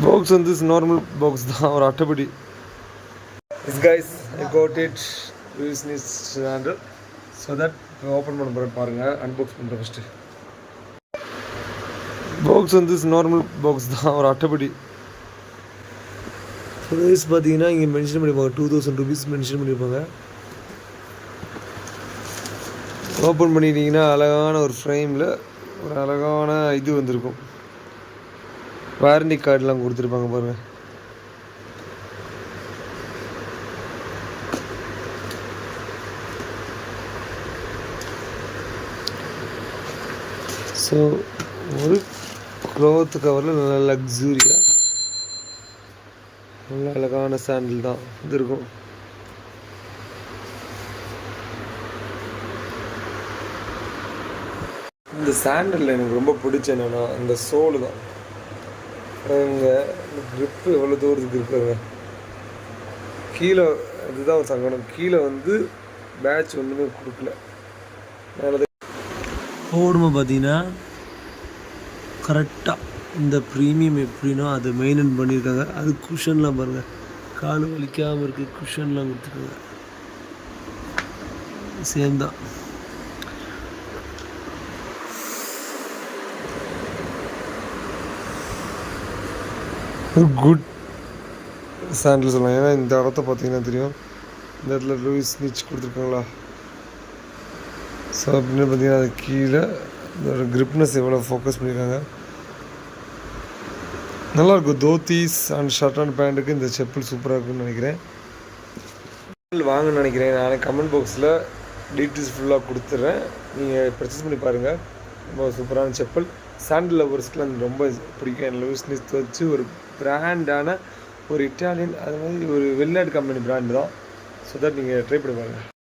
Box வந்து normal box தான், ஒரு அட்டைப்படி. This guys, I got it. Use this handle so that open பண்ண போகிறேன் பாருங்கள். அன்பாக்ஸ் பண்ணுறேன் ஃபஸ்ட்டு. பாக்ஸ் வந்து நார்மல் பாக்ஸ் தான், ஒரு அட்டைப்படி. ப்ரைஸ் பார்த்தீங்கன்னா இங்கே மென்ஷன் பண்ணியிருப்பாங்க, 2000 rupees மென்ஷன் பண்ணியிருப்பாங்க. ஓப்பன் பண்ணிட்டீங்கன்னா அழகான ஒரு ஃப்ரேமில் ஒரு அழகான இது வந்திருக்கும். வாரண்டி கார்டெலாம் கொடுத்துருப்பாங்க பாருங்கள். ஸோ ஒரு க்ளோத் கவரில் நல்ல லக்ஸூரியாக நல்ல அழகான சாண்டில் தான் இது இருக்கும். இந்த சாண்டலில் எனக்கு ரொம்ப பிடிச்ச என்னென்னா இந்த சோலு தான். இங்கே க்ரிப்பு எவ்வளோ தூரத்துக்கு க்ரிப்புங்க. கீழே இதுதான் ஒரு சங்கடம், கீழே வந்து பேட்ச் ஒன்றுமே கொடுக்கல. போடுமா பார்த்தீங்கன்னா கரெக்டாக இந்த ப்ரீமியம் எப்படின்னா அதை மெயின்டைன் பண்ணியிருக்காங்க. அது குஷன்லாம் பாருங்கள், கால் வலிக்காமல் இருக்குது, குஷன்லாம் கொடுத்துருக்காங்க. சேம் தான். ஒரு குட் சாண்டில் சொல்லலாம். ஏன்னா இந்த இடத்த பார்த்தீங்கன்னா தெரியும், இந்த இடத்துல லூயிஸ் நீச் கொடுத்துருக்காங்களா. ஸோ அப்படின்னு பார்த்தீங்கன்னா அது கீழே இதோட கிரிப்னஸ் எவ்வளோ ஃபோக்கஸ் பண்ணியிருக்காங்க. நல்லாயிருக்கும். தோத்தீஸ் அண்ட் ஷர்ட் அண்ட் பேண்ட்டுக்கு இந்த செப்பல் சூப்பராக இருக்குன்னு நினைக்கிறேன். வாங்கன்னு நினைக்கிறேன். நான் கமெண்ட் பாக்ஸில் டீட்டெயில்ஸ் ஃபுல்லாக கொடுத்துட்றேன், நீங்கள் பர்ச்சேஸ் பண்ணி பாருங்கள். ரொம்ப சூப்பரான செப்பல். சாண்டில் லவர்ஸ்க்குலாம் ரொம்ப பிடிக்கும். லூயிஸ் நீச் வச்சு ஒரு பிராண்டான ஒரு இட்டாலியன், அது மாதிரி ஒரு வெளிநாட்டு கம்பெனி பிராண்டு தான். ஸோ தட் நீங்கள் ட்ரை பண்ணி பாருங்கள்.